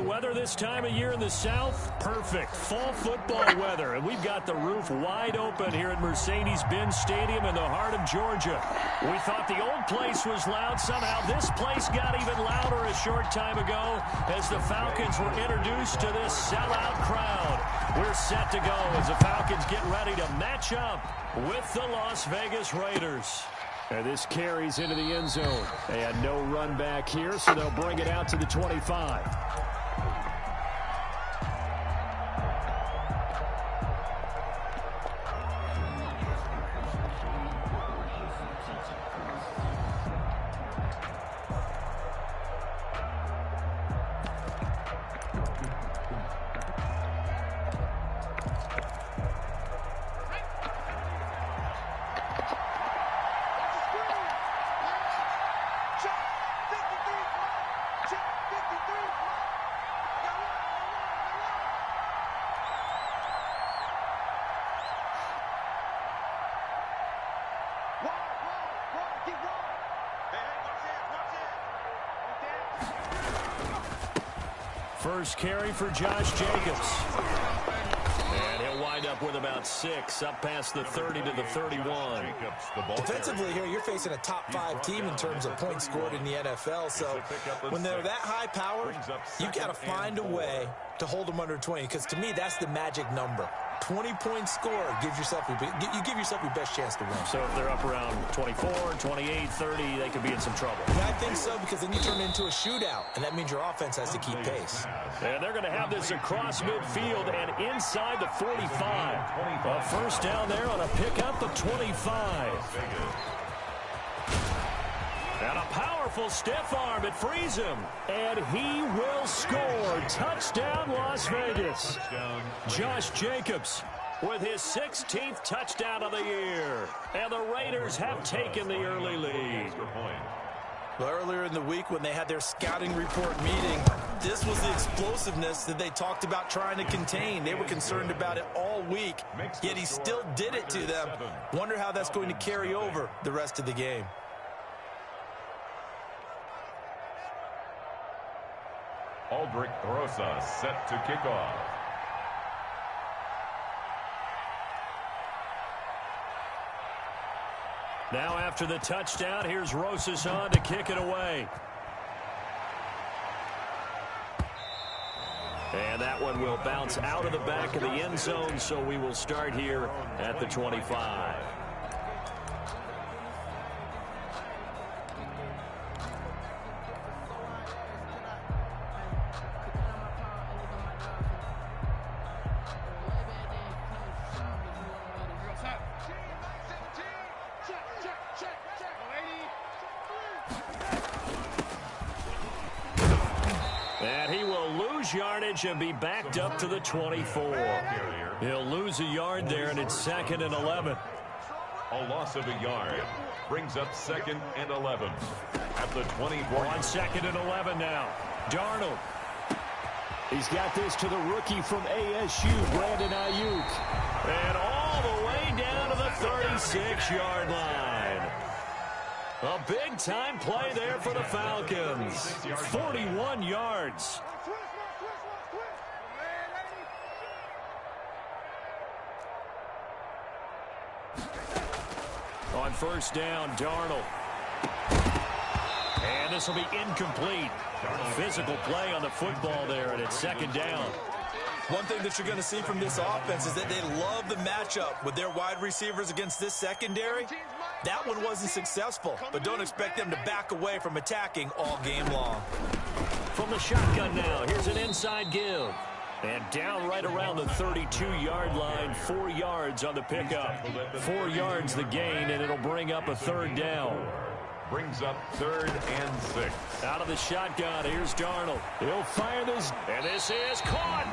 weather this time of year in the South? Perfect. Fall football weather. And we've got the roof wide open here at Mercedes-Benz Stadium in the heart of Georgia. We thought the old place was loud. Somehow this place got even louder a short time ago as the Falcons were introduced to this sellout crowd. We're set to go as the Falcons get ready to match up with the Las Vegas Raiders. And this carries into the end zone. And no run back here, so they'll bring it out to the 25. First carry for Josh Jacobs. And he'll wind up with about 6, up past the 30 to the 31. Defensively here, you're facing a top 5 team in terms of points scored in the NFL. So when they're that high powered, you got to find a way to hold them under 20. Because to me, that's the magic number. 20 points scored, you give yourself your best chance to win. So if they're up around 24, 28, 30, they could be in some trouble. Yeah, I think so, because then you turn it into a shootout, and that means your offense has to keep pace. And they're going to have this across midfield and inside the 45. A first down there on a pickup of 25. And a powerful stiff arm. It frees him. And he will score. Touchdown, Las Vegas. Josh Jacobs with his 16th touchdown of the year. And the Raiders have taken the early lead. Well, earlier in the week when they had their scouting report meeting, this was the explosiveness that they talked about trying to contain. They were concerned about it all week, yet he still did it to them. Wonder how that's going to carry over the rest of the game. Aldrich Rosa set to kick off. Now after the touchdown, here's Rosas on to kick it away. And that one will bounce out of the back of the end zone, so we will start here at the 25. Yardage and be backed up to the 24. He'll lose a yard there, and it's 2nd and 11. A loss of a yard brings up 2nd and 11 at the 24. On 2nd and 11 now. Darnold. He's got this to the rookie from ASU, Brandon Ayuk. And all the way down to the 36-yard line. A big-time play there for the Falcons. 41 yards. On first down, Darnold. And this will be incomplete. Physical play on the football there, and it's 2nd down. One thing that you're going to see from this offense is that they love the matchup with their wide receivers against this secondary. That one wasn't successful, but don't expect them to back away from attacking all game long. From the shotgun now, here's an inside give. And down right around the 32-yard line, 4 yards on the pickup. 4 yards the gain, and it'll bring up a 3rd down. Brings up 3rd and 6. Out of the shotgun, here's Darnold. He'll fire this, and this is caught.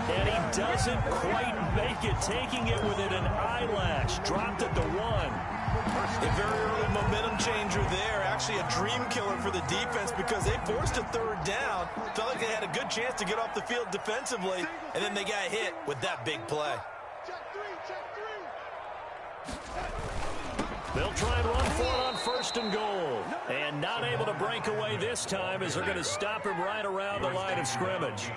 And he doesn't quite make it, taking it within an eyelash. Dropped at the 1. A very early momentum changer there. Actually a dream killer for the defense because they forced a 3rd down. Felt like they had a good chance to get off the field defensively, and then they got hit with that big play. They'll try and run for it on first and goal. And not able to break away this time as they're going to stop him right around the line of scrimmage.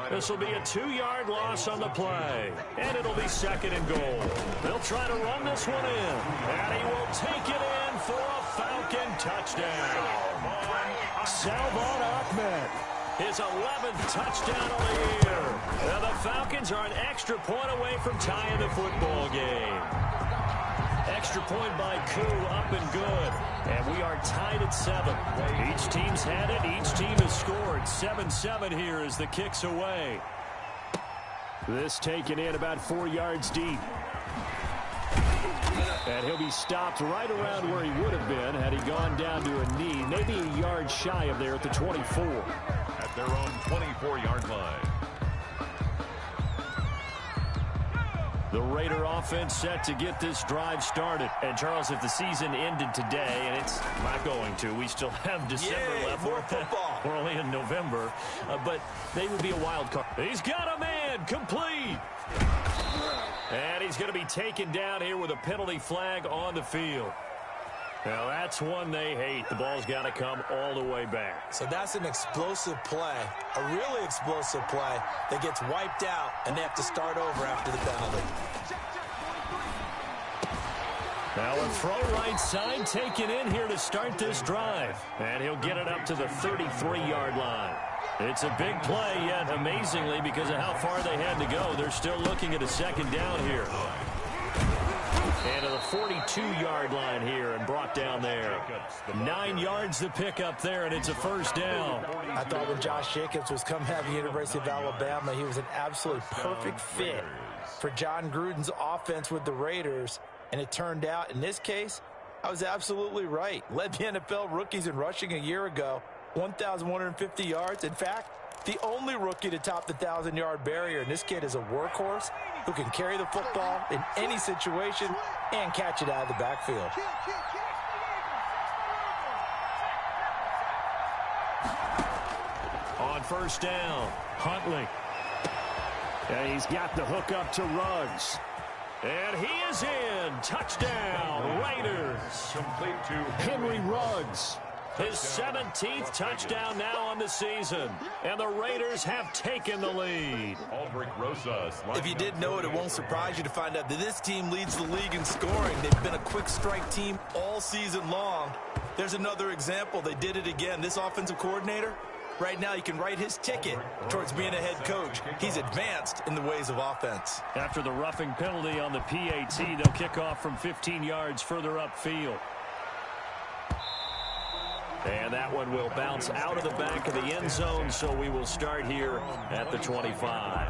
This will be a 2-yard loss on the play. And it'll be second and goal. They'll try to run this one in. And he will take it in for a Falcon touchdown. Salvon Ahmed, his 11th touchdown of the year. Now the Falcons are an extra point away from tying the football game. Extra point by Koo, up and good. And we are tied at 7. Each team's had it. Each team has scored. 7-7 here as the kick's away. This taken in about 4 yards deep. And he'll be stopped right around where he would have been had he gone down to a knee. Maybe a yard shy of there at the 24. At their own 24-yard line. The Raider offense set to get this drive started. And, Charles, if the season ended today, and it's not going to, we still have December left. More football. We're only in November. But they would be a wild card. He's got a man complete. And he's going to be taken down here with a penalty flag on the field. Now, that's one they hate. The ball's got to come all the way back. So that's an explosive play, a really explosive play that gets wiped out, and they have to start over after the penalty. Now a throw right side taken in here to start this drive. And he'll get it up to the 33-yard line. It's a big play, yet amazingly, because of how far they had to go, they're still looking at a second down here. And to the 42-yard line here and brought down there. 9 yards to pick up there, and it's a first down. I thought when Josh Jacobs was coming out of the University of Alabama, he was an absolutely perfect fit for John Gruden's offense with the Raiders. And it turned out, in this case, I was absolutely right. Led the NFL rookies in rushing a year ago, 1,150 yards. In fact, the only rookie to top the 1,000-yard barrier. And this kid is a workhorse who can carry the football in any situation and catch it out of the backfield. On first down, Huntley. And he's got the hook up to Ruggs. And he is in. Touchdown, Raiders. Complete to Henry Ruggs. His 17th touchdown now on the season. And the Raiders have taken the lead. Aldrich Rosas. If you didn't know it, it won't surprise you to find out that this team leads the league in scoring. They've been a quick strike team all season long. There's another example. They did it again. This offensive coordinator, right now, you can write his ticket towards being a head coach. He's advanced in the ways of offense. After the roughing penalty on the PAT, they'll kick off from 15 yards further upfield. And that one will bounce out of the back of the end zone, so we will start here at the 25.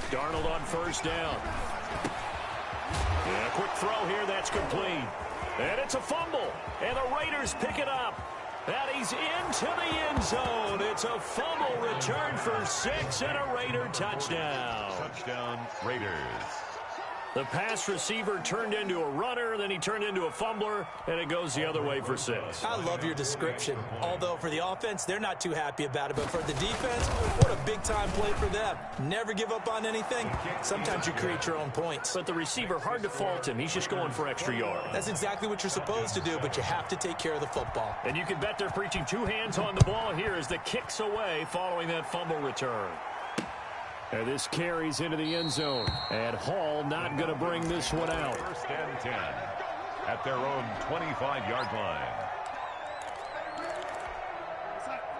Darnold on first down. Yeah, quick throw here. That's complete. And it's a fumble. And the Raiders pick it up. And he's into the end zone. It's a fumble return for 6 and a Raider touchdown. touchdown Raiders. The pass receiver turned into a runner, then he turned into a fumbler, and it goes the other way for 6. I love your description. Although for the offense, they're not too happy about it. But for the defense, what a big-time play for them. Never give up on anything. Sometimes you create your own points. But the receiver, hard to fault him. He's just going for extra yards. That's exactly what you're supposed to do, but you have to take care of the football. And you can bet they're preaching 2 hands on the ball here as the kick's away following that fumble return. And this carries into the end zone. And Hall not going to bring this one out. First and 10 at their own 25-yard line.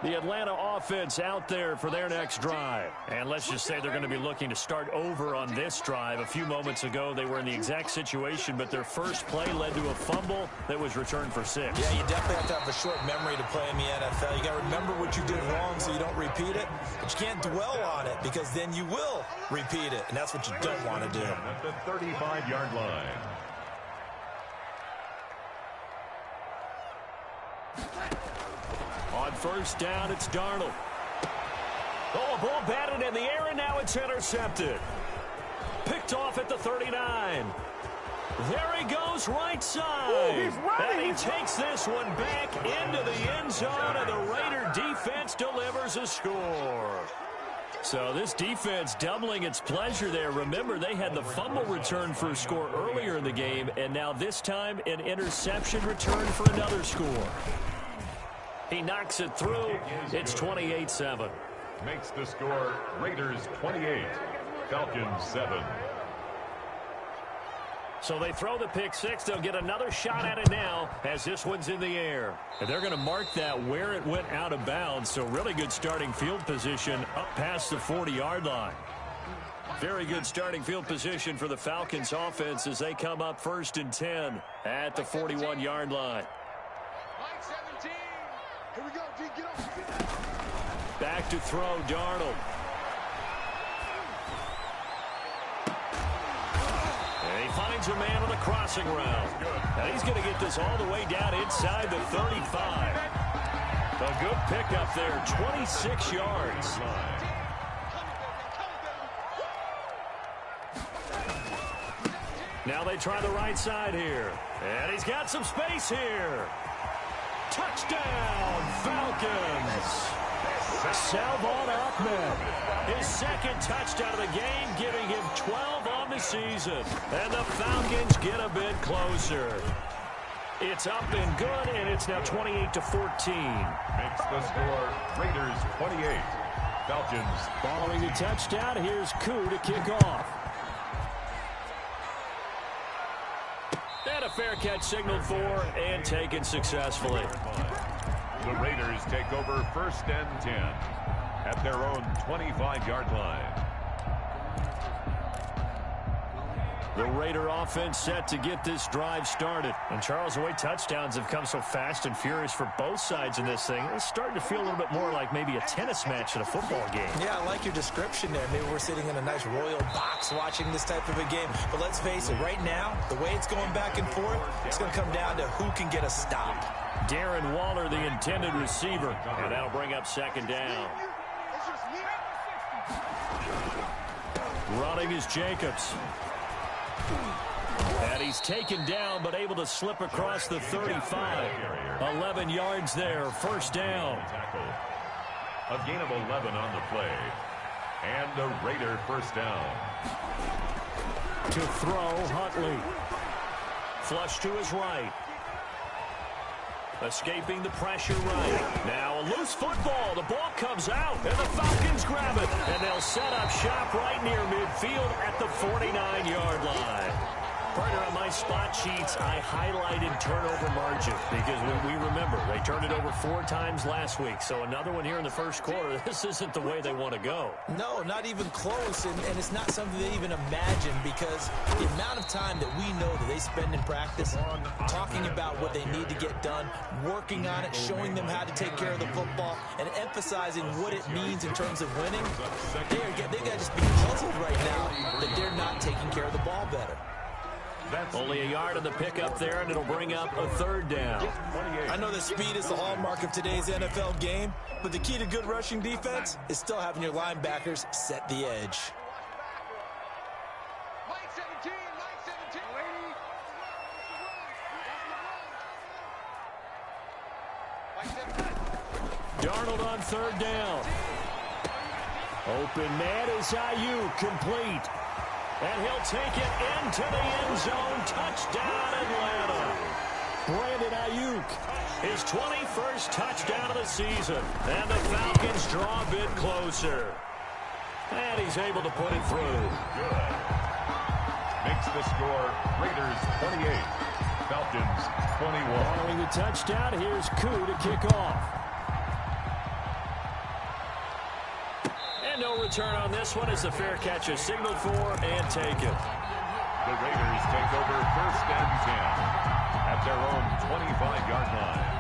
The Atlanta offense out there for their next drive. And let's just say they're going to be looking to start over on this drive. A few moments ago, they were in the exact situation, but their first play led to a fumble that was returned for 6. Yeah, you definitely have to have a short memory to play in the NFL. You got to remember what you did wrong so you don't repeat it. But you can't dwell on it because then you will repeat it, and that's what you don't want to do. At the 35-yard line. On first down, it's Darnold. Oh, a ball batted in the air, and now it's intercepted. Picked off at the 39. There he goes, right side. And he takes this one back into the end zone, and the Raider defense delivers a score. So this defense doubling its pleasure there. Remember, they had the fumble return for a score earlier in the game, and now this time an interception return for another score. He knocks it through. It's 28-7. Makes the score Raiders 28, Falcons 7. So they throw the pick six. They'll get another shot at it now as this one's in the air. And they're going to mark that where it went out of bounds. So really good starting field position up past the 40-yard line. Very good starting field position for the Falcons offense as they come up 1st and 10 at the 41-yard line. Here we go, D, get up. Back to throw, Darnold. And he finds a man on the crossing route. And he's going to get this all the way down inside the 35. A good pickup there, 26 yards. Now they try the right side here. And he's got some space here. Touchdown, Falcons. Salvon Ahmed, his second touchdown of the game, giving him 12 on the season. And the Falcons get a bit closer. It's up and good, and it's now 28-14. Makes the score Raiders 28, Falcons. Following the touchdown, here's Koo to kick off. And a fair catch signaled for and taken successfully. The Raiders take over 1st and 10 at their own 25-yard line. The Raider offense set to get this drive started. And Charles, the way touchdowns have come so fast and furious for both sides in this thing, it's starting to feel a little bit more like maybe a tennis match in a football game. Yeah, I like your description there. Maybe we're sitting in a nice royal box watching this type of a game. But let's face it, right now, the way it's going back and forth, it's going to come down to who can get a stop. Darren Waller, the intended receiver. And that'll bring up 2nd down. Running is Jacobs. And he's taken down, but able to slip across the 35. 11 yards there, 1st down. A gain of 11 on the play. And the Raider 1st down. To throw, Huntley. Flush to his right. Escaping the pressure right. Now a loose football. The ball comes out, and the Falcons grab it. And they'll set up shop right near midfield at the 49-yard line. Partner, on my spot sheets, I highlighted turnover margin because we remember they turned it over 4 times last week. So another one here in the first quarter. This isn't the way they want to go. No, not even close, and it's not something they even imagine because the amount of time that we know that they spend in practice talking about what they need to get done, working on it, showing them how to take care of the football, and emphasizing what it means in terms of winning, they've got to just be puzzled right now that they're not taking care of the ball better. Only a yard on the pickup there, and it'll bring up a 3rd down. I know that speed is the hallmark of today's NFL game, but the key to good rushing defense is still having your linebackers set the edge. Darnold on 3rd down. Open man is Ayuk, complete. And he'll take it into the end zone. Touchdown, Atlanta. Brandon Ayuk, his 21st touchdown of the season. And the Falcons draw a bit closer. And he's able to put it through. Good. Makes the score Raiders 28, Falcons 21. Following the touchdown, here's Koo to kick off. And no return on this one as the fair catch is signaled for and taken. The Raiders take over 1st and 10 at their own 25-yard line.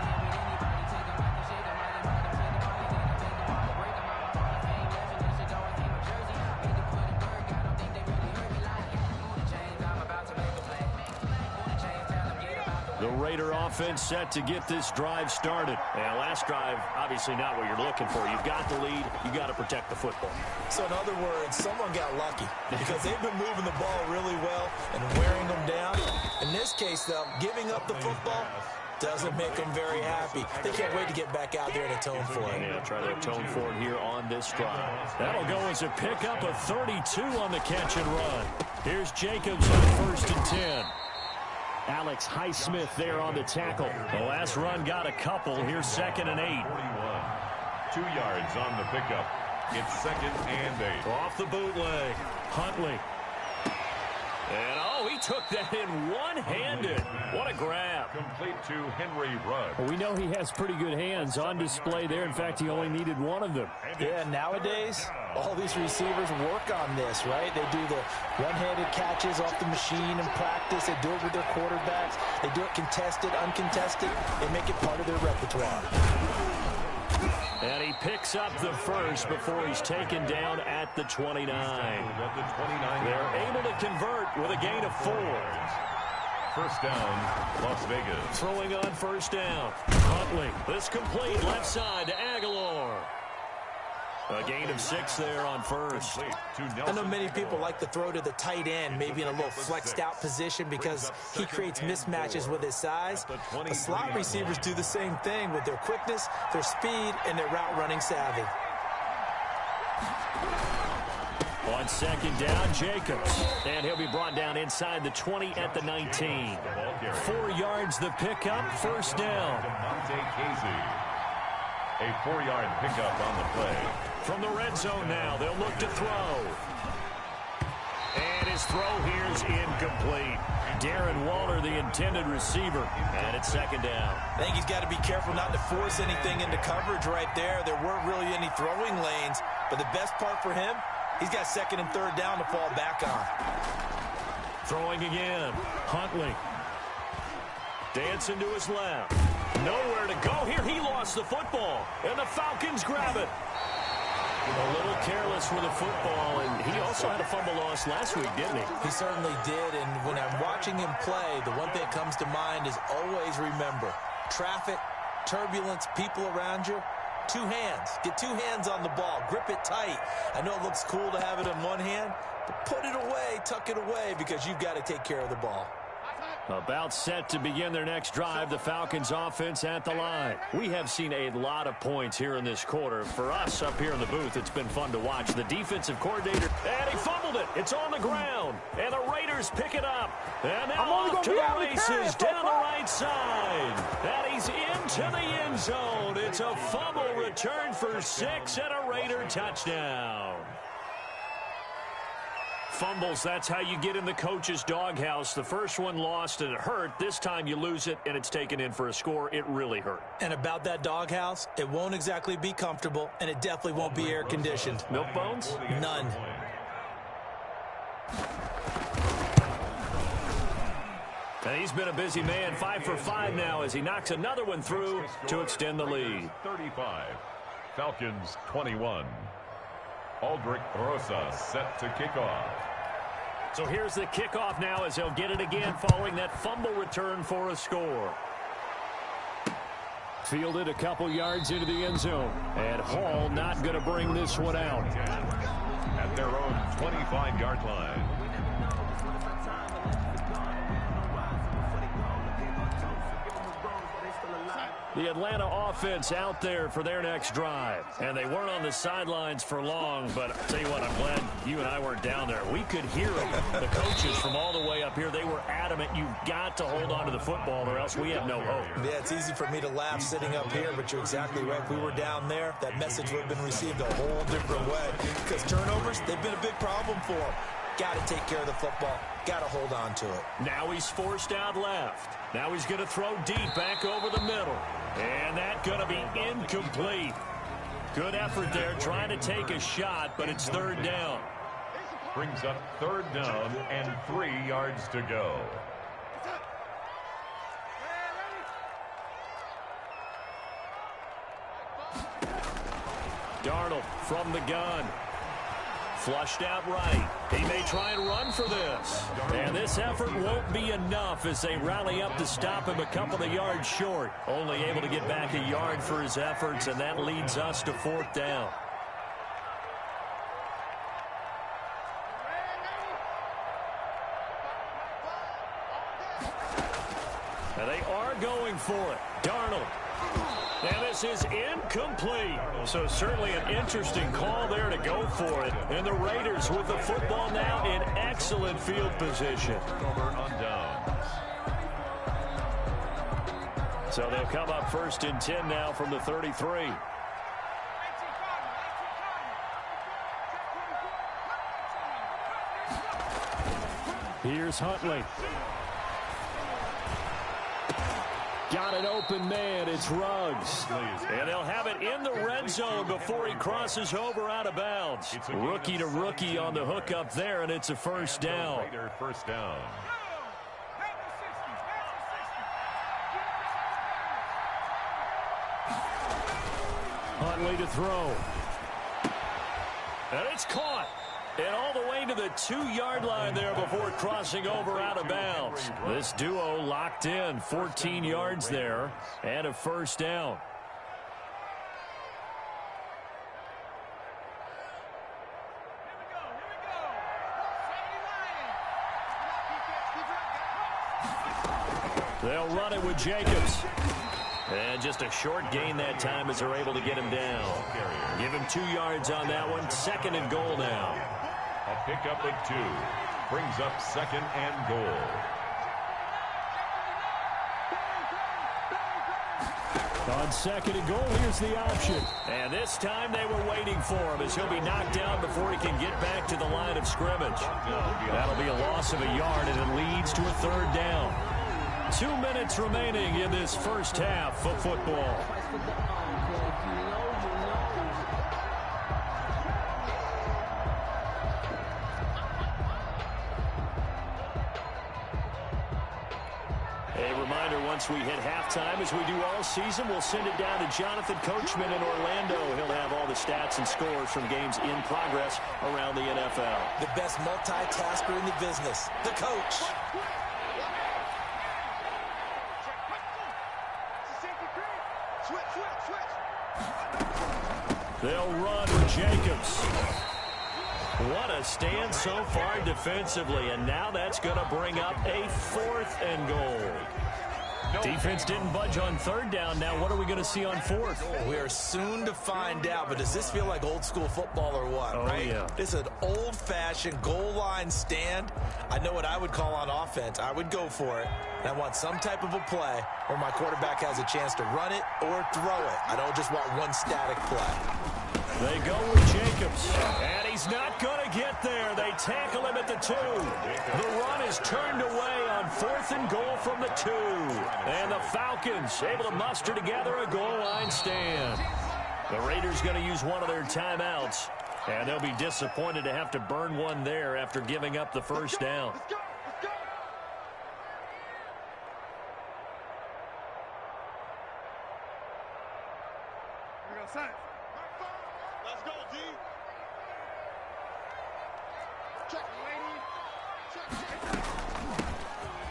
The Raider offense set to get this drive started. And last drive, obviously not what you're looking for. You've got the lead. You've got to protect the football. So in other words, someone got lucky because they've been moving the ball really well and wearing them down. In this case, though, giving up the football doesn't make them very happy. They can't wait to get back out there and atone for it. Yeah, try to atone for it here on this drive. That'll go as a pickup of 32 on the catch and run. Here's Jacobs on 1st and 10. Alex Highsmith there on the tackle. The last run got a couple. Here's 2nd and 8. 2 yards on the pickup. It's 2nd and 8. Off the bootleg. Huntley. And, oh, he took that in one-handed. What a grab. Complete to Henry Ruggs. Well, we know he has pretty good hands on display there. In fact, he only needed one of them. Yeah, nowadays, all these receivers work on this, right? They do the one-handed catches off the machine in practice. They do it with their quarterbacks. They do it contested, uncontested. They make it part of their repertoire. And he picks up the first before he's taken down at the 29. They're able to convert with a gain of 4. 1st down, Las Vegas. Throwing on 1st down. Huntley. This complete left side to Aguilar. A gain of 6 there on 1st. I know many people like to throw to the tight end, maybe in a little flexed out position because he creates mismatches with his size. The slot receivers do the same thing with their quickness, their speed, and their route running savvy. On 2nd down, Jacobs. And he'll be brought down inside the 20 at the 19. 4 yards the pickup, 1st down. A 4-yard pickup on the play. From the red zone now, they'll look to throw. And his throw here's incomplete. Darren Waller, the intended receiver. And it's 2nd down. I think he's got to be careful not to force anything into coverage right there. There weren't really any throwing lanes. But the best part for him, he's got 2nd and 3rd down to fall back on. Throwing again. Huntley. Dancing to his left. Nowhere to go here. He lost the football. And the Falcons grab it. A little careless with the football. And he also had a fumble loss last week, didn't he? He certainly did. And when I'm watching him play, the one thing that comes to mind is always remember, traffic, turbulence, people around you, 2 hands. Get 2 hands on the ball. Grip it tight. I know it looks cool to have it in one hand, but put it away, tuck it away, because you've got to take care of the ball. About set to begin their next drive, the Falcons offense at the line. We have seen a lot of points here in this quarter. For us up here in the booth, it's been fun to watch. The defensive coordinator, and he fumbled it. It's on the ground, and the Raiders pick it up. And now off to the races down the right side. And he's into the end zone. It's a fumble return for 6 and a Raider touchdown. Fumbles, that's how you get in the coach's doghouse. The first one lost and it hurt. This time you lose it and it's taken in for a score. It really hurt. And about that doghouse, it won't exactly be comfortable, and it definitely won't be air-conditioned. Milk bones? None. And he's been a busy man. 5 for 5 now as he knocks another one through to extend the lead. 35. Falcons 21. Aldrich Rosas set to kick off. So here's the kickoff now as he'll get it again following that fumble return for a score. Fielded a couple yards into the end zone. And Hall not going to bring this one out. At their own 25-yard line. The Atlanta offense out there for their next drive. And they weren't on the sidelines for long, but I'll tell you what, I'm glad you and I weren't down there. We could hear them. The coaches from all the way up here, they were adamant. You've got to hold on to the football or else we have no hope. Yeah, it's easy for me to laugh sitting up here, but you're exactly right. If we were down there, that message would have been received a whole different way. Because turnovers, they've been a big problem for them. Got to take care of the football. Got to hold on to it. Now he's forced out left. Now he's going to throw deep back over the middle. And that's going to be incomplete. Good effort there trying to take a shot, but it's third down. Brings up third down and 3 yards to go. Darnold from the gun. Flushed out right. He may try and run for this. And this effort won't be enough as they rally up to stop him a couple of yards short. Only able to get back a yard for his efforts, and that leads us to fourth down. And they are going for it. Darnold. And this is incomplete. So certainly an interesting call there to go for it. And the Raiders with the football now in excellent field position. On downs. So they'll come up first and 10 now from the 33. Here's Huntley. Got an open man. It's Ruggs. And they'll have it in the red zone before he crosses over out of bounds. Rookie to rookie on the hook up there, and it's a first down. First down. Huntley to throw. And it's caught. And all the way to the 2-yard line there before crossing over out of bounds. This duo locked in, 14 yards there, and a first down. They'll run it with Jacobs. And just a short gain that time as they're able to get him down. Give him 2 yards on that one. Second and goal now. A pickup of 2. Brings up second and goal. On second and goal, here's the option. And this time they were waiting for him as he'll be knocked down before he can get back to the line of scrimmage. That'll be a loss of a yard, and it leads to a third down. 2 minutes remaining in this first half of football. A reminder, once we hit halftime, as we do all season, we'll send it down to Jonathan Coachman in Orlando. He'll have all the stats and scores from games in progress around the NFL. The best multitasker in the business, the coach. They'll run with Jacobs. What a stand so far defensively, and now that's going to bring up a fourth and goal. Defense didn't budge on third down. Now what are we going to see on fourth? We are soon to find out, but does this feel like old school football or what, right? Yeah. This is an old-fashioned goal line stand. I know what I would call on offense. I would go for it. And I want some type of a play where my quarterback has a chance to run it or throw it. I don't just want one static play. They go with Jacobs, and he's not going to get there. They tackle him at the 2. The run is turned away on fourth and goal from the 2. And the Falcons able to muster together a goal line stand. The Raiders going to use one of their timeouts, and they'll be disappointed to have to burn one there after giving up the first down. Let's go, D.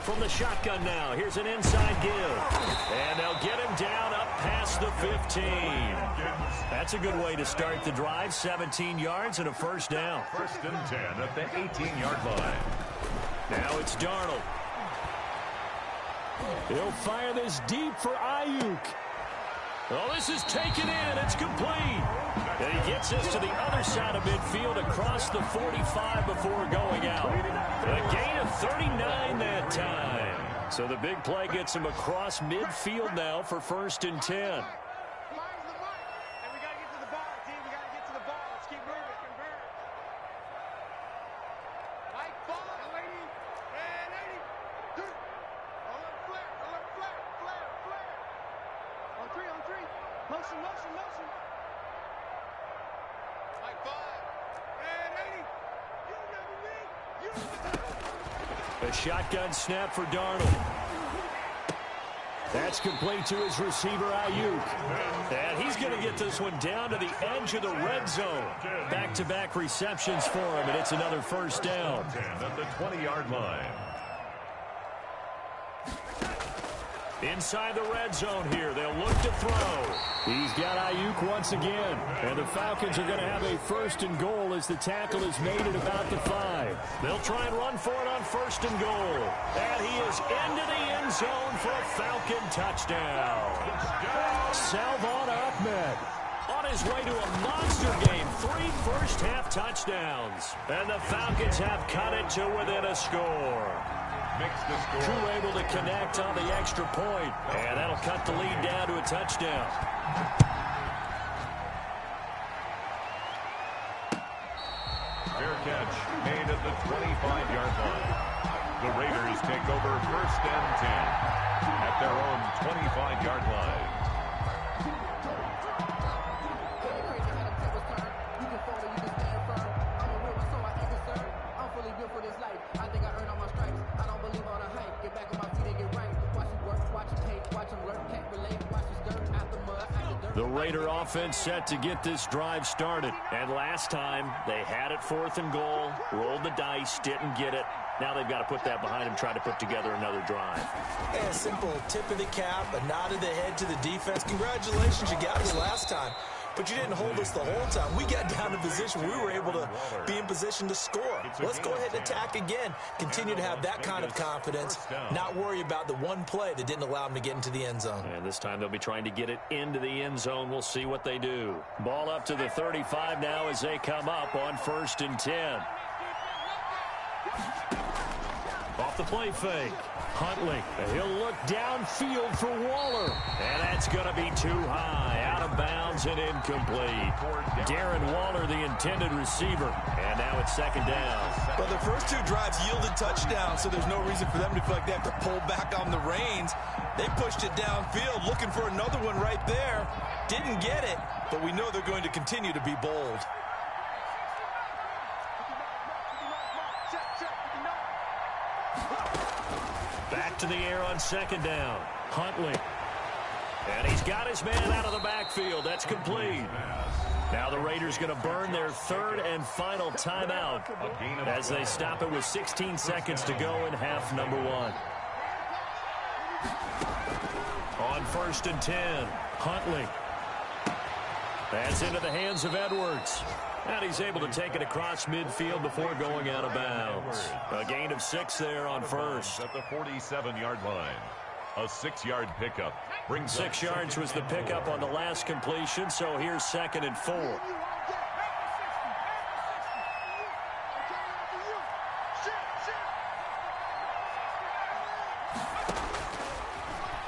From the shotgun now, here's an inside give. And they'll get him down up past the 15. That's a good way to start the drive. 17 yards and a first down. First and 10 at the 18-yard line. Now it's Darnold. He'll fire this deep for Ayuk. Oh, this is taken in. It's complete. And he gets us to the other side of midfield across the 45 before going out. A gain of 39 that time. So the big play gets him across midfield now for first and 10. A shotgun snap for Darnold. That's complete to his receiver, Ayuk. And he's going to get this one down to the edge of the red zone. Back-to-back receptions for him, and it's another first down. At the 20-yard line. Inside the red zone here, they'll look to throw. He's got Ayuk once again. And the Falcons are going to have a first and goal as the tackle is made at about the 5. They'll try and run for it on first and goal. And he is into the end zone for a Falcon touchdown. Salvon Ahmed on his way to a monster game. 3 first-half touchdowns. And the Falcons have cut it to within a score. Drew able to connect on the extra point, and that'll cut the lead down to a touchdown. Fair catch made at the 25-yard line. The Raiders take over first and 10 at their own 25-yard line. The Raider offense set to get this drive started. And last time, they had it 4th and goal, rolled the dice, didn't get it. Now they've got to put that behind them, try to put together another drive. A simple tip of the cap, a nod of the head to the defense. Congratulations, you got us last time. But you didn't hold us the whole time. We got down to position. We were able to be in position to score. Let's go ahead and attack again. Continue to have that kind of confidence. Not worry about the one play that didn't allow them to get into the end zone. And this time they'll be trying to get it into the end zone. We'll see what they do. Ball up to the 35 now as they come up on first and 10. Off the play fake. Huntley. He'll look downfield for Waller. And that's going to be too high. Out of bounds and incomplete. Darren Waller, the intended receiver. And now it's second down. But the first 2 drives yielded touchdowns, so there's no reason for them to feel like they have to pull back on the reins. They pushed it downfield, looking for another one right there. Didn't get it, but we know they're going to continue to be bold. Back to the air on second down. Huntley. And he's got his man out of the backfield. That's complete. Now the Raiders going to burn their 3rd and final timeout as they stop it with 16 seconds to go in half number 1. On first and 10, Huntley. That's into the hands of Edwards. And he's able to take it across midfield before going out of bounds. A gain of 6 there on first. At the 47-yard line. A 6-yard pickup. Brings 6 yards was the pickup on the last completion, so here's second and 4.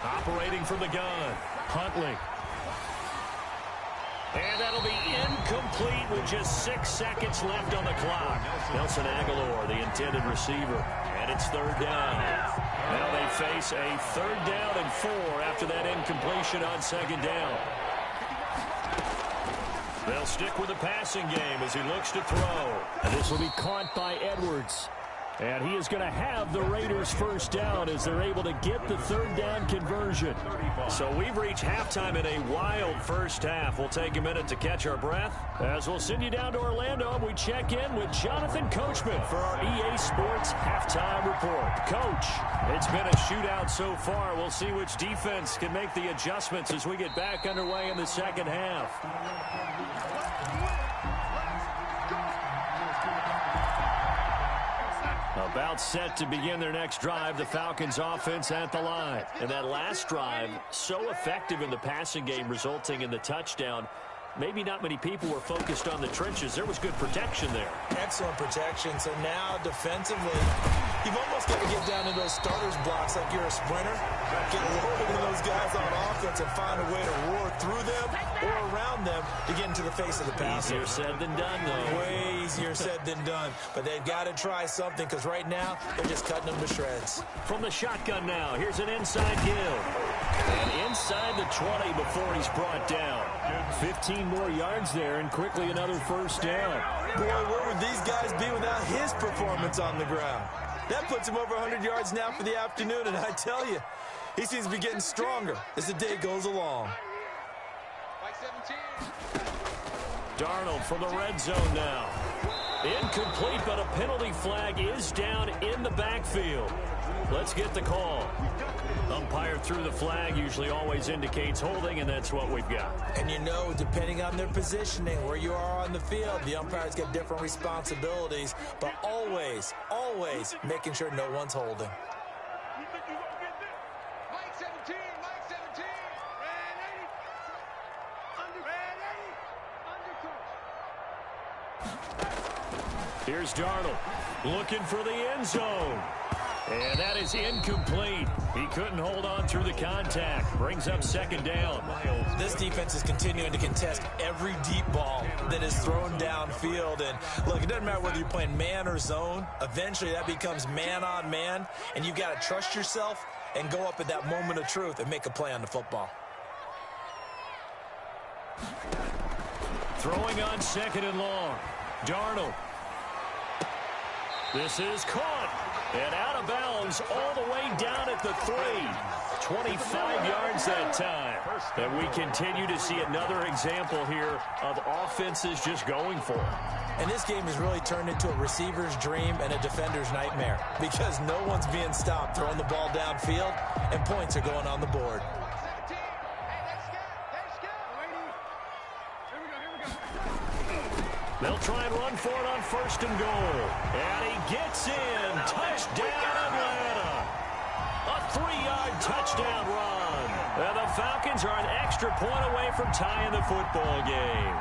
Operating from the gun, Huntley. And that'll be incomplete with just 6 seconds left on the clock. Nelson Aguilar, the intended receiver. And it's 3rd down. Now they face a 3rd down and 4 after that incompletion on 2nd down. They'll stick with the passing game as he looks to throw. And this will be caught by Edwards. And he is going to have the Raiders first down as they're able to get the 3rd down conversion. So we've reached halftime in a wild first half. We'll take a minute to catch our breath as we'll send you down to Orlando and we check in with Jonathan Coachman for our EA Sports halftime report. Coach, it's been a shootout so far. We'll see which defense can make the adjustments as we get back underway in the second half. About set to begin their next drive, the Falcons offense at the line. And that last drive, so effective in the passing game, resulting in the touchdown. Maybe not many people were focused on the trenches. There was good protection there. Excellent protection. So now defensively, you've almost got to get down to those starters blocks like you're a sprinter. Get loaded in those guys on offense and find a way to roar through them or around them to get into the face of the passer. Easier said than done, though. Way easier said than done. But they've got to try something because right now they're just cutting them to shreds. From the shotgun now, here's an inside give. And inside the 20 before he's brought down. 15 more yards there and quickly another first down. Boy, where would these guys be without his performance on the ground? That puts him over 100 yards now for the afternoon, and I tell you, he seems to be getting stronger as the day goes along. Darnold from the red zone now. Incomplete, but a penalty flag is down in the backfield. Let's get the call. Umpire threw the flag, usually always indicates holding, and that's what we've got. And you know, depending on their positioning, where you are on the field, the umpires get different responsibilities, but always, always making sure no one's holding. Mike 17, Mike 17. Here's Darnold looking for the end zone. And that is incomplete. He couldn't hold on through the contact. Brings up second down. This defense is continuing to contest every deep ball that is thrown downfield. And look, it doesn't matter whether you're playing man or zone. Eventually that becomes man on man. And you've got to trust yourself and go up at that moment of truth and make a play on the football. Throwing on second and long. Darnold. This is caught. And out of bounds all the way down at the 3. 25 yards that time. And we continue to see another example here of offenses just going for it. And this game has really turned into a receiver's dream and a defender's nightmare because no one's being stopped throwing the ball downfield, and points are going on the board. They'll try and run for it on first and goal. And he gets in. Touchdown, Atlanta. A 3-yard touchdown run. And the Falcons are an extra point away from tying the football game.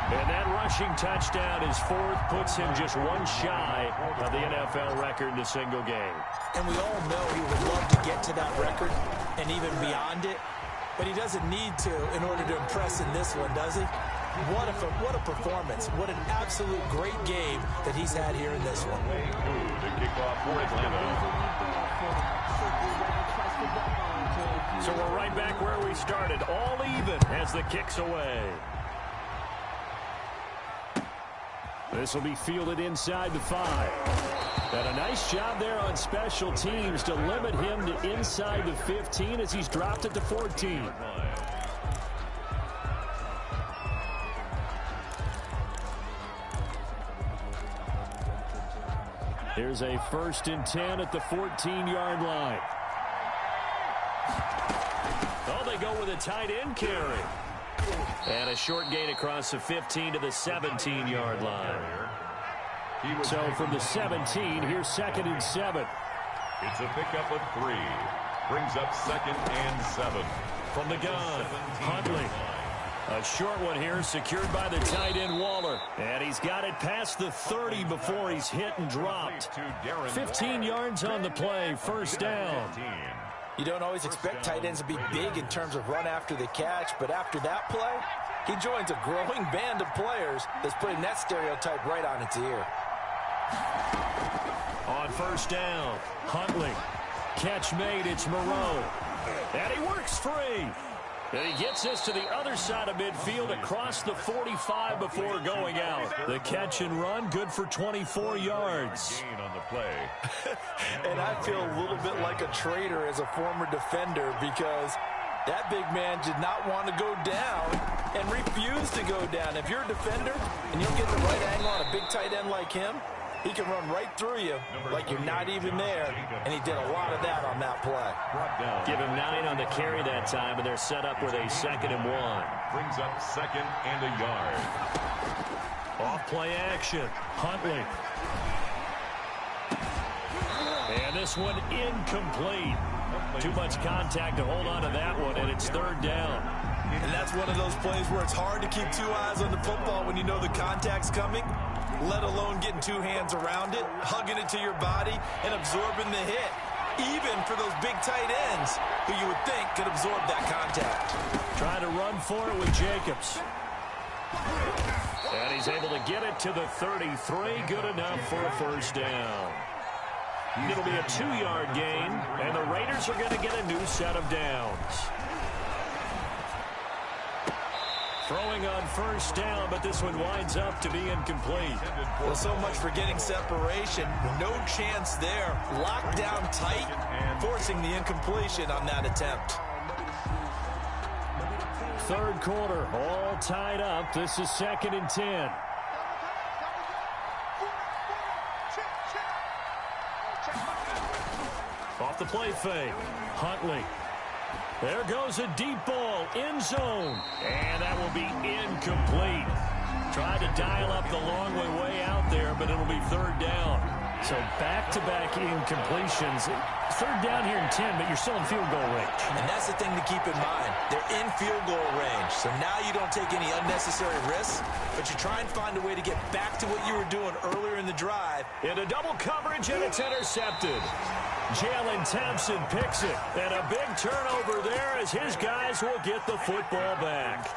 And that rushing touchdown, his fourth, puts him just one shy of the NFL record in a single game. And we all know he would love to get to that record and even beyond it. But he doesn't need to in order to impress in this one, does he? What a performance. What an absolute great game that he's had here in this one. The kickoff for Atlanta. So we're right back where we started. All even as the kick's away. This will be fielded inside the 5. And a nice job there on special teams to limit him to inside the 15 as he's dropped it to 14. Here's a 1st and 10 at the 14-yard line. Oh, they go with a tight end carry. And a short gain across the 15 to the 17-yard line. So from the 17, here's 2nd and 7. It's a pickup of 3. Brings up 2nd and 7. From the gun, Huntley. A short one here, secured by the tight end Waller. And he's got it past the 30 before he's hit and dropped. 15 yards on the play, first down. You don't always expect tight ends to be big in terms of run after the catch, but after that play, he joins a growing band of players that's putting that stereotype right on its ear. On first down, Huntley. Catch made, it's Moreau. And he works free. And he gets us to the other side of midfield across the 45 before going out. The catch and run, good for 24 yards. Gain on the play. And I feel a little bit like a traitor as a former defender because that big man did not want to go down and refused to go down. If you're a defender and you don't get the right angle on a big tight end like him, he can run right through you like you're not even there, and he did a lot of that on that play. Give him 9 on the carry that time, and they're set up with a 2nd and 1. Brings up 2nd and a yard. Off play action, Huntley. And this one incomplete. Too much contact to hold on to that one, and it's 3rd down. And that's one of those plays where it's hard to keep 2 eyes on the football when you know the contact's coming, let alone getting 2 hands around it, hugging it to your body, and absorbing the hit, even for those big tight ends who you would think could absorb that contact. Trying to run for it with Jacobs. And he's able to get it to the 33. Good enough for a first down. It'll be a 2-yard gain, and the Raiders are going to get a new set of downs. Throwing on first down, but this one winds up to be incomplete. Well, so much for getting separation. No chance there. Locked down tight, forcing the incompletion on that attempt. Third quarter, all tied up. This is 2nd and 10. Off the play fake. Huntley. There goes a deep ball, end zone, and that will be incomplete. Tried to dial up the long way out there, but it'll be third down. So back-to-back incompletions. Third down here in 10, but you're still in field goal range. And that's the thing to keep in mind. They're in field goal range, so now you don't take any unnecessary risks, but you try and find a way to get back to what you were doing earlier in the drive. Into double coverage, and it's intercepted. Jalen Thompson picks it, and a big turnover there as his guys will get the football back.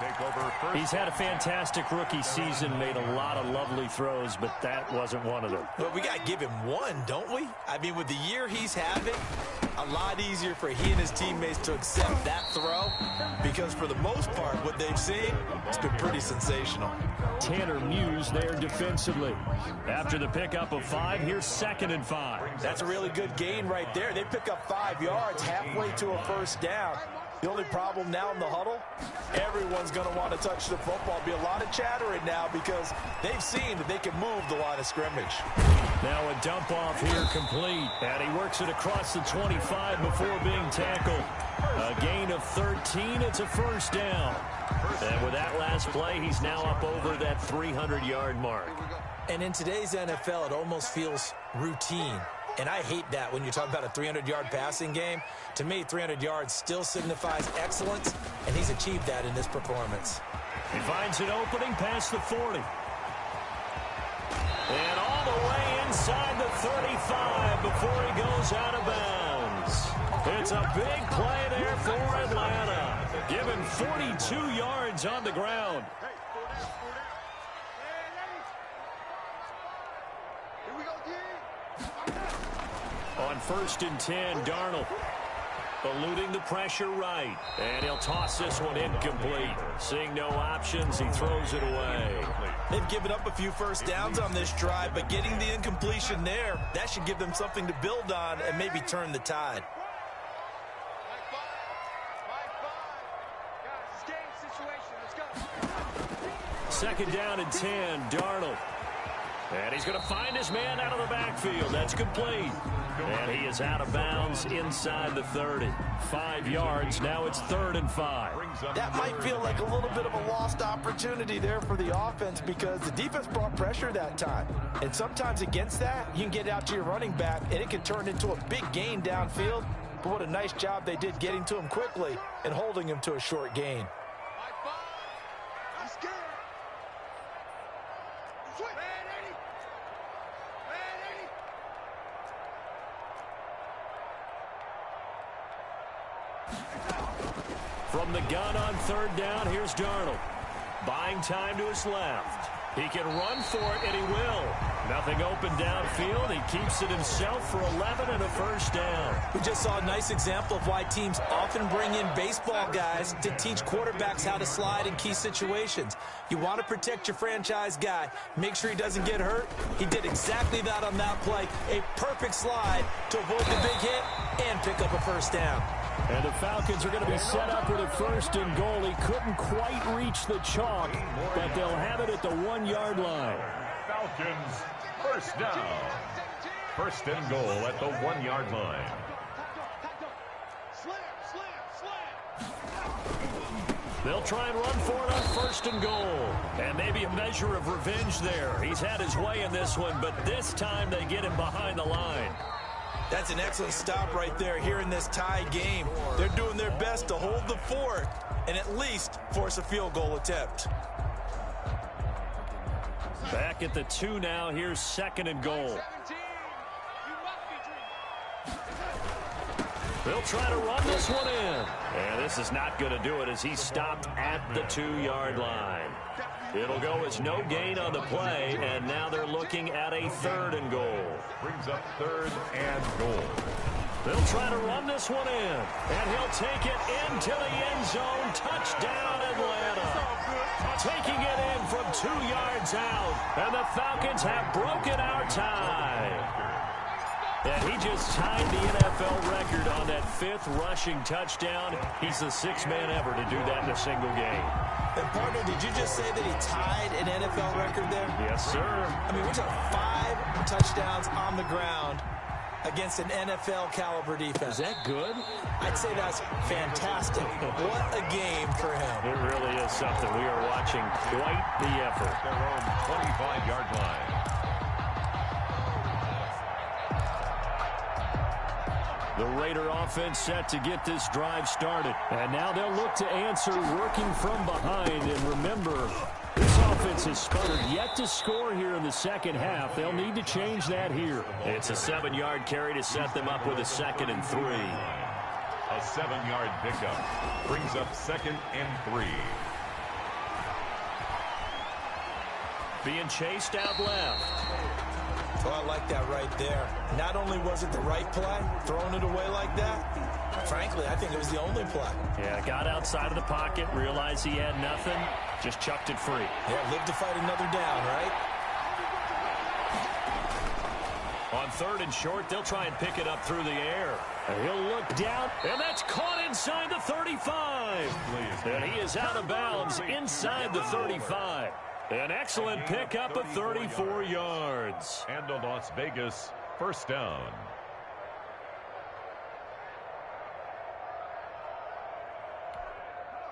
He's had a fantastic rookie season, made a lot of lovely throws, but that wasn't one of them. Well, we got to give him one, don't we? I mean, with the year he's having, a lot easier for he and his teammates to accept that throw because for the most part, what they've seen, it's been pretty sensational. Tanner Muse there defensively. After the pickup of 5, here's 2nd and 5. That's a really good gain right there. They pick up 5 yards halfway to a first down. The only problem now in the huddle, everyone's going to want to touch the football. Be a lot of chattering now because they've seen that they can move the line of scrimmage. Now a dump off here complete, and he works it across the 25 before being tackled. A gain of 13, it's a first down. And with that last play, he's now up over that 300-yard mark. And in today's NFL, it almost feels routine. And I hate that when you talk about a 300-yard passing game. To me, 300 yards still signifies excellence, and he's achieved that in this performance. He finds an opening past the 40. And all the way inside the 35 before he goes out of bounds. It's a big play there for Atlanta. Given 42 yards on the ground. On 1st and 10, Darnold eluding the pressure right. And he'll toss this one incomplete. Seeing no options, he throws it away. They've given up a few first downs on this drive, but getting the incompletion there, that should give them something to build on and maybe turn the tide. Second down and 10, Darnold. And he's going to find his man out of the backfield. That's complete. And he is out of bounds inside the 30. 5 yards. Now it's 3rd and 5. That might feel like a little bit of a lost opportunity there for the offense because the defense brought pressure that time. And sometimes against that, you can get out to your running back, and it can turn into a big gain downfield. But what a nice job they did getting to him quickly and holding him to a short gain. From the gun on 3rd down, here's Darnold. Buying time to his left. He can run for it, and he will. Nothing open downfield. He keeps it himself for 11 and a first down. We just saw a nice example of why teams often bring in baseball guys to teach quarterbacks how to slide in key situations. You want to protect your franchise guy. Make sure he doesn't get hurt. He did exactly that on that play. A perfect slide to avoid the big hit and pick up a first down. And the Falcons are going to be set up with a 1st and goal. He couldn't quite reach the chalk, but they'll have it at the 1-yard line. Falcons, first down. 1st and goal at the 1-yard line. They'll try and run for it on 1st and goal. And maybe a measure of revenge there. He's had his way in this one, but this time they get him behind the line. That's an excellent stop right there here in this tie game. They're doing their best to hold the fort and at least force a field goal attempt. Back at the 2 now. Here's 2nd and goal. They'll try to run this one in. And this is not going to do it as he's stopped at the 2-yard line. It'll go as no gain on the play, and now they're looking at a 3rd and goal. Brings up 3rd and goal. They'll try to run this one in, and he'll take it into the end zone. Touchdown, Atlanta. taking it in from 2 yards out. And the Falcons have broken our tie. And he just tied the NFL record on that 5th rushing touchdown. He's the 6th man ever to do that in a single game. And, partner, did you just say that he tied an NFL record there? Yes, sir. I mean, we're talking 5 touchdowns on the ground against an NFL-caliber defense. Is that good? I'd say that's fantastic. What a game for him. It really is something. We are watching quite the effort. Their own 25-yard line. The Raider offense set to get this drive started. And now they'll look to answer working from behind. And remember, this offense has sputtered yet to score here in the second half. They'll need to change that here. It's a 7-yard carry to set them up with a 2nd and 3. A 7-yard pickup brings up 2nd and 3. Being chased out left. Oh, I like that right there. Not only was it the right play, throwing it away like that, frankly, I think it was the only play. Yeah, got outside of the pocket, realized he had nothing, just chucked it free. Yeah, live to fight another down, right? On 3rd and short, they'll try and pick it up through the air. And he'll look down, and that's caught inside the 35. And he is out of bounds inside the 35. An excellent pickup of 34 yards. And a Las Vegas 1st down.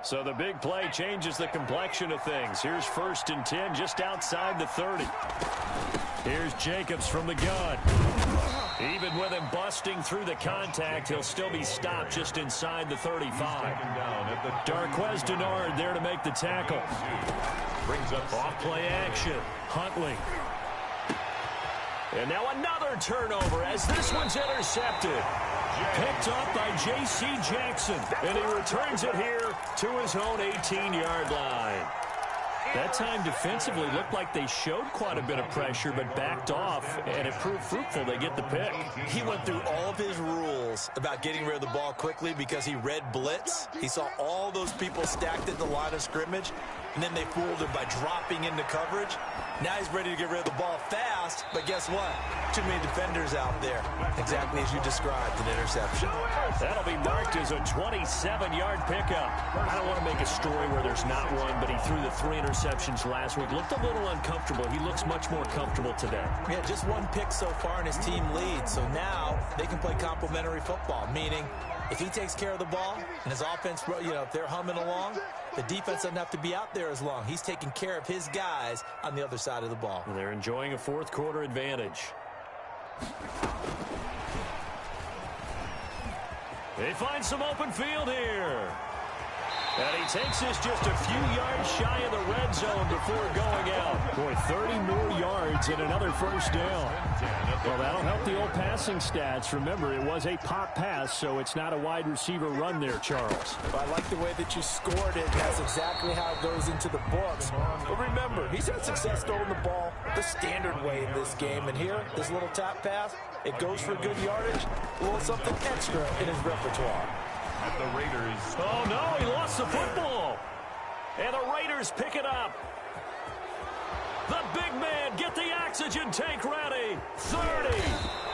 So the big play changes the complexion of things. Here's 1st and 10 just outside the 30. Here's Jacobs from the gun. Even with him busting through the contact, he'll still be stopped just inside the 35. Darquez Denard there to make the tackle. Brings up off-play action. Huntley. And now another turnover as this one's intercepted. Picked up by J.C. Jackson. And he returns it here to his own 18-yard line. That time defensively looked like they showed quite a bit of pressure but backed off, and it proved fruitful. They get the pick. He went through all of his rules about getting rid of the ball quickly because he read blitz. He saw all those people stacked at the line of scrimmage, and then they fooled him by dropping into coverage. Now he's ready to get rid of the ball fast, but guess what? Too many defenders out there. Exactly as you described, an interception. That'll be marked as a 27-yard pickup. I don't want to make a story where there's not one, but he threw the 3 interceptions last week. Looked a little uncomfortable. He looks much more comfortable today. Yeah, just 1 pick so far, and his team leads. So now they can play complementary football, meaning if he takes care of the ball and his offense, if they're humming along, the defense doesn't have to be out there as long. He's taking care of his guys on the other side of the ball. Well, they're enjoying a 4th quarter advantage. They find some open field here. And he takes this just a few yards shy of the red zone before going out. Boy, 30 more yards and another 1st down. Well, that'll help the old passing stats. Remember, it was a pop pass, so it's not a wide receiver run there, Charles. I like the way that you scored it. That's exactly how it goes into the books. But remember, he's had success throwing the ball the standard way in this game. And here, this little tap pass, it goes for good yardage, a little something extra in his repertoire. At the Raiders. Oh, no, he lost the football. And the Raiders pick it up. The big man, get the oxygen tank ready. 30.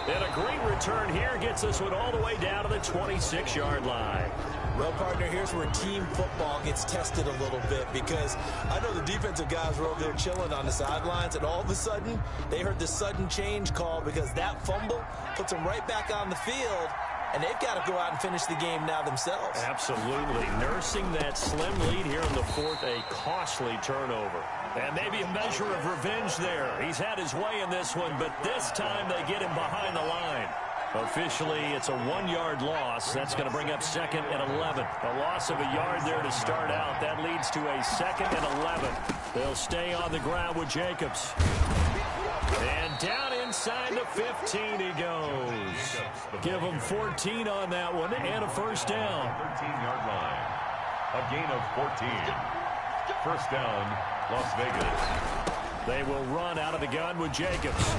And a great return here gets this one all the way down to the 26-yard line. Well, partner, here's where team football gets tested a little bit because I know the defensive guys were over there chilling on the sidelines, and all of a sudden, they heard the sudden change call because that fumble puts them right back on the field. And they've got to go out and finish the game now themselves. Absolutely. Nursing that slim lead here in the 4th, a costly turnover. And maybe a measure of revenge there. He's had his way in this one, but this time they get him behind the line. Officially, it's a 1-yard loss. That's going to bring up 2nd and 11. A loss of a yard there to start out. That leads to a 2nd and 11. They'll stay on the ground with Jacobs. And down inside the 15 he goes. Give him 14 on that one and a 1st down. 13-yard line. A gain of 14. 1st down, Las Vegas. They will run out of the gun with Jacobs.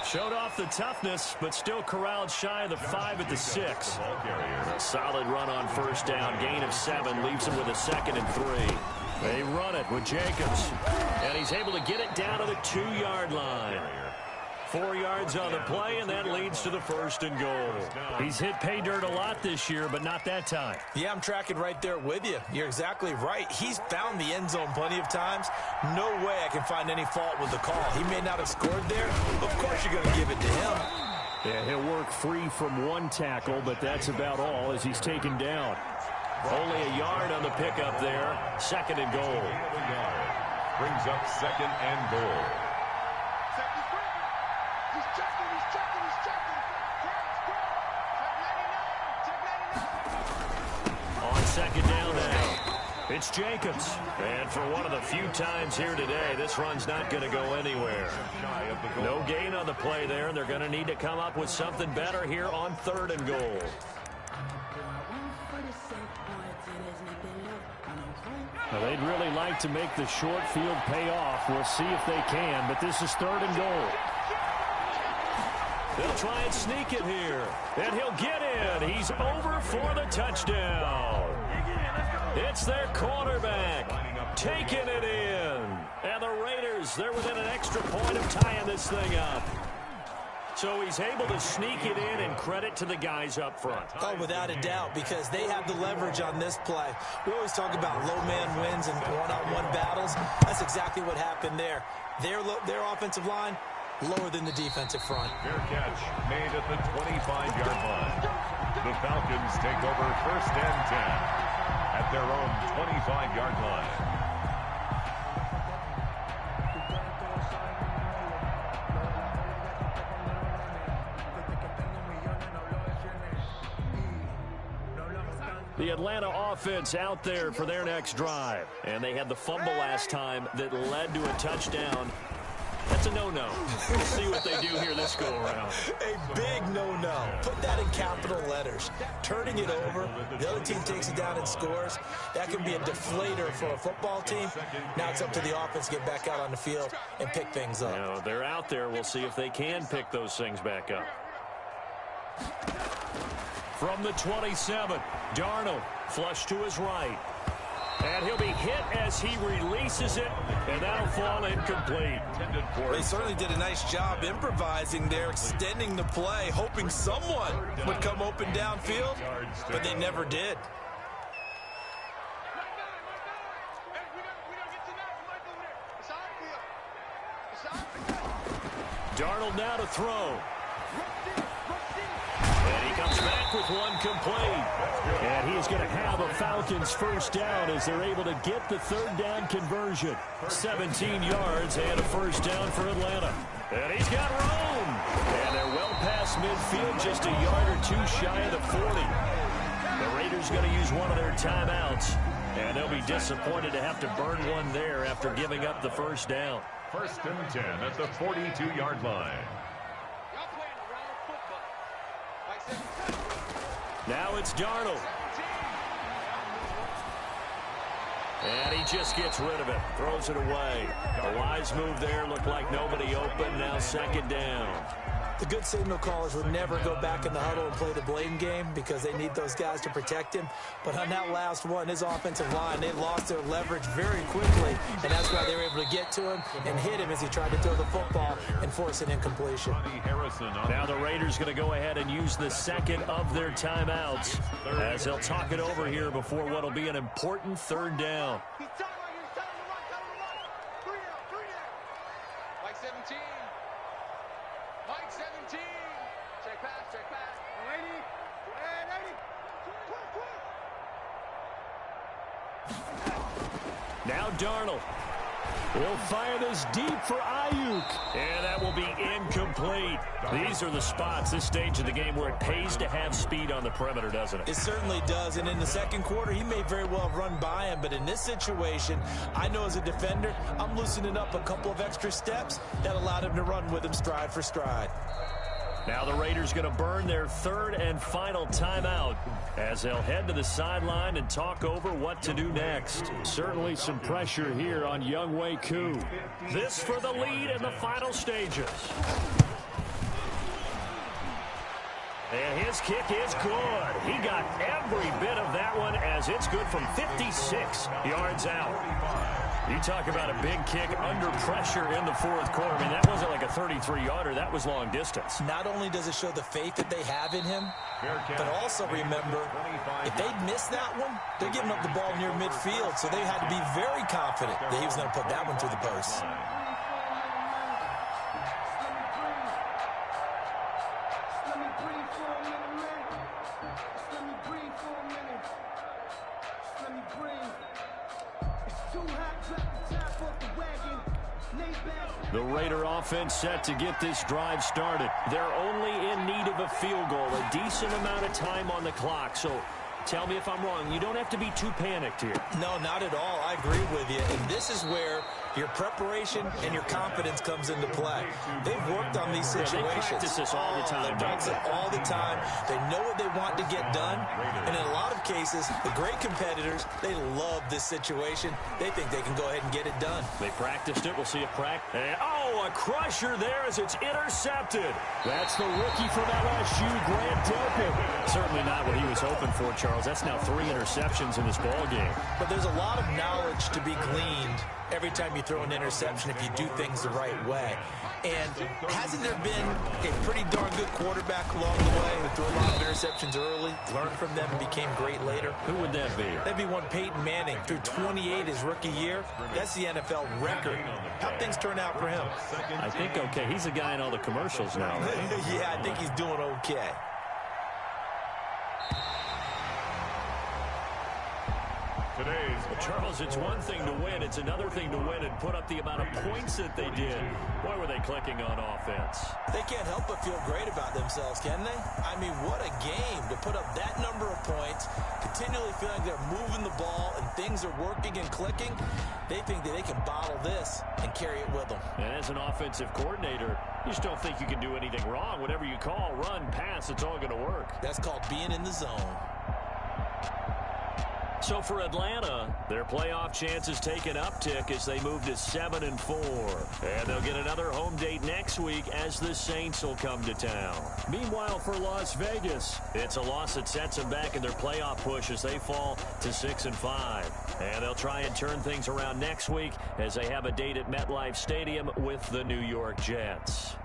Showed off the toughness, but still corralled shy of the 5 at the 6. A solid run on 1st down. Gain of 7 leaves him with a 2nd and 3. They run it with Jacobs. And he's able to get it down to the 2-yard line. 4 yards on the play, and that leads to the 1st and goal. He's hit pay dirt a lot this year, but not that time. Yeah, I'm tracking right there with you. You're exactly right. He's found the end zone plenty of times. No way I can find any fault with the call. He may not have scored there. Of course you're going to give it to him. Yeah, he'll work free from one tackle, but that's about all as he's taken down. Only a yard on the pickup there. 2nd and goal. Brings up 2nd and goal. On 2nd down now, it's Jacobs. And for one of the few times here today, this run's not going to go anywhere. No gain on the play there, and they're going to need to come up with something better here on 3rd and goal. Now, they'd really like to make the short field pay off. We'll see if they can, but this is 3rd and goal. They'll try and sneak it here, and he'll get in. He's over for the touchdown. It's their quarterback taking it in. And the Raiders, they're within an extra point of tying this thing up. So he's able to sneak it in, and credit to the guys up front. Oh, without a doubt, because they have the leverage on this play. We always talk about low man wins and one-on-one battles. That's exactly what happened there. Their offensive line, lower than the defensive front. Fair catch made at the 25-yard line. The Falcons take over 1st and 10 at their own 25-yard line. The Atlanta offense out there for their next drive. And they had the fumble last time that led to a touchdown. That's a no-no. We'll see what they do here this go-around. A big no-no. Put that in capital letters. Turning it over, the other team takes it down and scores. That can be a deflator for a football team. Now it's up to the offense to get back out on the field and pick things up. Now, they're out there. We'll see if they can pick those things back up. From the 27, Darnold, flush to his right. And he'll be hit as he releases it, and that'll fall incomplete. They certainly did a nice job improvising there, extending the play, hoping someone would come open downfield, but they never did. Darnold now to throw. And he comes back with one complete. And he's going to have a Falcons 1st down as they're able to get the 3rd down conversion. 17 yards and a 1st down for Atlanta. And he's got room. And they're well past midfield, just a yard or 2 shy of the 40. The Raiders going to use one of their timeouts. And they'll be disappointed to have to burn one there after giving up the 1st down. 1st and 10 at the 42-yard line. Now it's Darnold. And he just gets rid of it. Throws it away. A wise move there. Looked like nobody open. Now 2nd down. The good signal callers would never go back in the huddle and play the blame game because they need those guys to protect him. But on that last one, his offensive line, they lost their leverage very quickly, and that's why they were able to get to him and hit him as he tried to throw the football and force an incompletion. Now the Raiders going to go ahead and use the 2nd of their timeouts as they'll talk it over here before what will be an important 3rd down. Now Darnold will fire this deep for Ayuk. And that will be incomplete. These are the spots, this stage of the game, where it pays to have speed on the perimeter, doesn't it? It certainly does. And in the 2nd quarter, he may very well have run by him. But in this situation, I know as a defender, I'm loosening up a couple of extra steps that allowed him to run with him stride for stride. Now the Raiders going to burn their 3rd and final timeout as they'll head to the sideline and talk over what to do next. Certainly some pressure here on Younghoe Koo. This for the lead in the final stages. And his kick is good. He got every bit of that one as it's good from 56 yards out. You talk about a big kick under pressure in the fourth quarter. I mean, that wasn't like a 33-yarder. That was long distance. Not only does it show the faith that they have in him, but also remember, if they miss that one, they're giving up the ball near midfield, so they had to be very confident that he was going to put that one through the post. The Raider offense set to get this drive started. They're only in need of a field goal, a decent amount of time on the clock. So tell me if I'm wrong. You don't have to be too panicked here. No, not at all. I agree with you. And this is where your preparation and your confidence comes into play. They've worked on these situations. They practice this all the time. They practice it all the time. They know what they want to get done. And in a lot of cases, the great competitors, they love this situation. They think they can go ahead and get it done. They practiced it. We'll see a practice. Oh, a crusher there as it's intercepted. That's the rookie from LSU, Grant Delpit. Certainly not what he was hoping for, Charles. That's now 3 interceptions in this ball game. But there's a lot of knowledge to be gleaned every time you throw an interception if you do things the right way. And hasn't there been a pretty darn good quarterback along the way who threw a lot of interceptions early, learned from them, and became great later? Who would that be? That'd be one Peyton Manning. Threw 28 his rookie year. That's the NFL record. How'd things turn out for him? I think okay. He's a guy in all the commercials now, right? Yeah, I think he's doing okay. Well, Charles, it's one thing to win. It's another thing to win and put up the amount of points that they did. Boy, were they clicking on offense. They can't help but feel great about themselves, can they? I mean, what a game to put up that number of points, continually feeling they're moving the ball and things are working and clicking. They think that they can bottle this and carry it with them. And as an offensive coordinator, you just don't think you can do anything wrong. Whatever you call, run, pass, it's all going to work. That's called being in the zone. So for Atlanta, their playoff chances take an uptick as they move to 7-4. And they'll get another home date next week as the Saints will come to town. Meanwhile, for Las Vegas, it's a loss that sets them back in their playoff push as they fall to 6-5. And they'll try and turn things around next week as they have a date at MetLife Stadium with the New York Jets.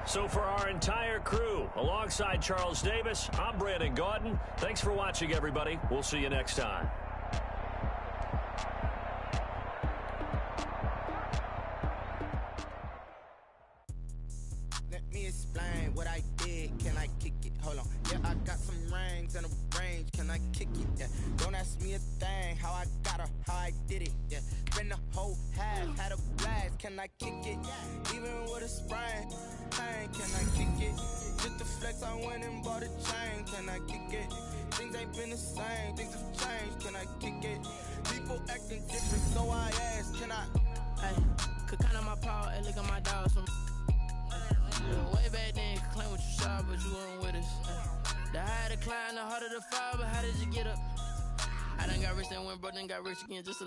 So for our entire crew, alongside Charles Davis, I'm Brandon Gaudin. Thanks for watching, everybody. We'll see you next time. Let me explain what I did. Can I kick it? Hold on. Yeah, I got some rings and a range. Can I kick it? Yeah. Don't ask me a thing. How I got her, how I did it. Yeah. Been the whole half, had a blast. Can I kick it? Even with a sprain. Can I kick it? Just the flex, I went and bought a chain. Can I kick it? Things ain't been the same, things have changed. Can I kick it? People acting different, so I asked, can I? Hey, could count on my power and look at my dogs from way back then, could claim what you saw, but you weren't with us. The higher the climb, the harder the fall, but how did you get up? I done got rich and went broke, then got rich again, just a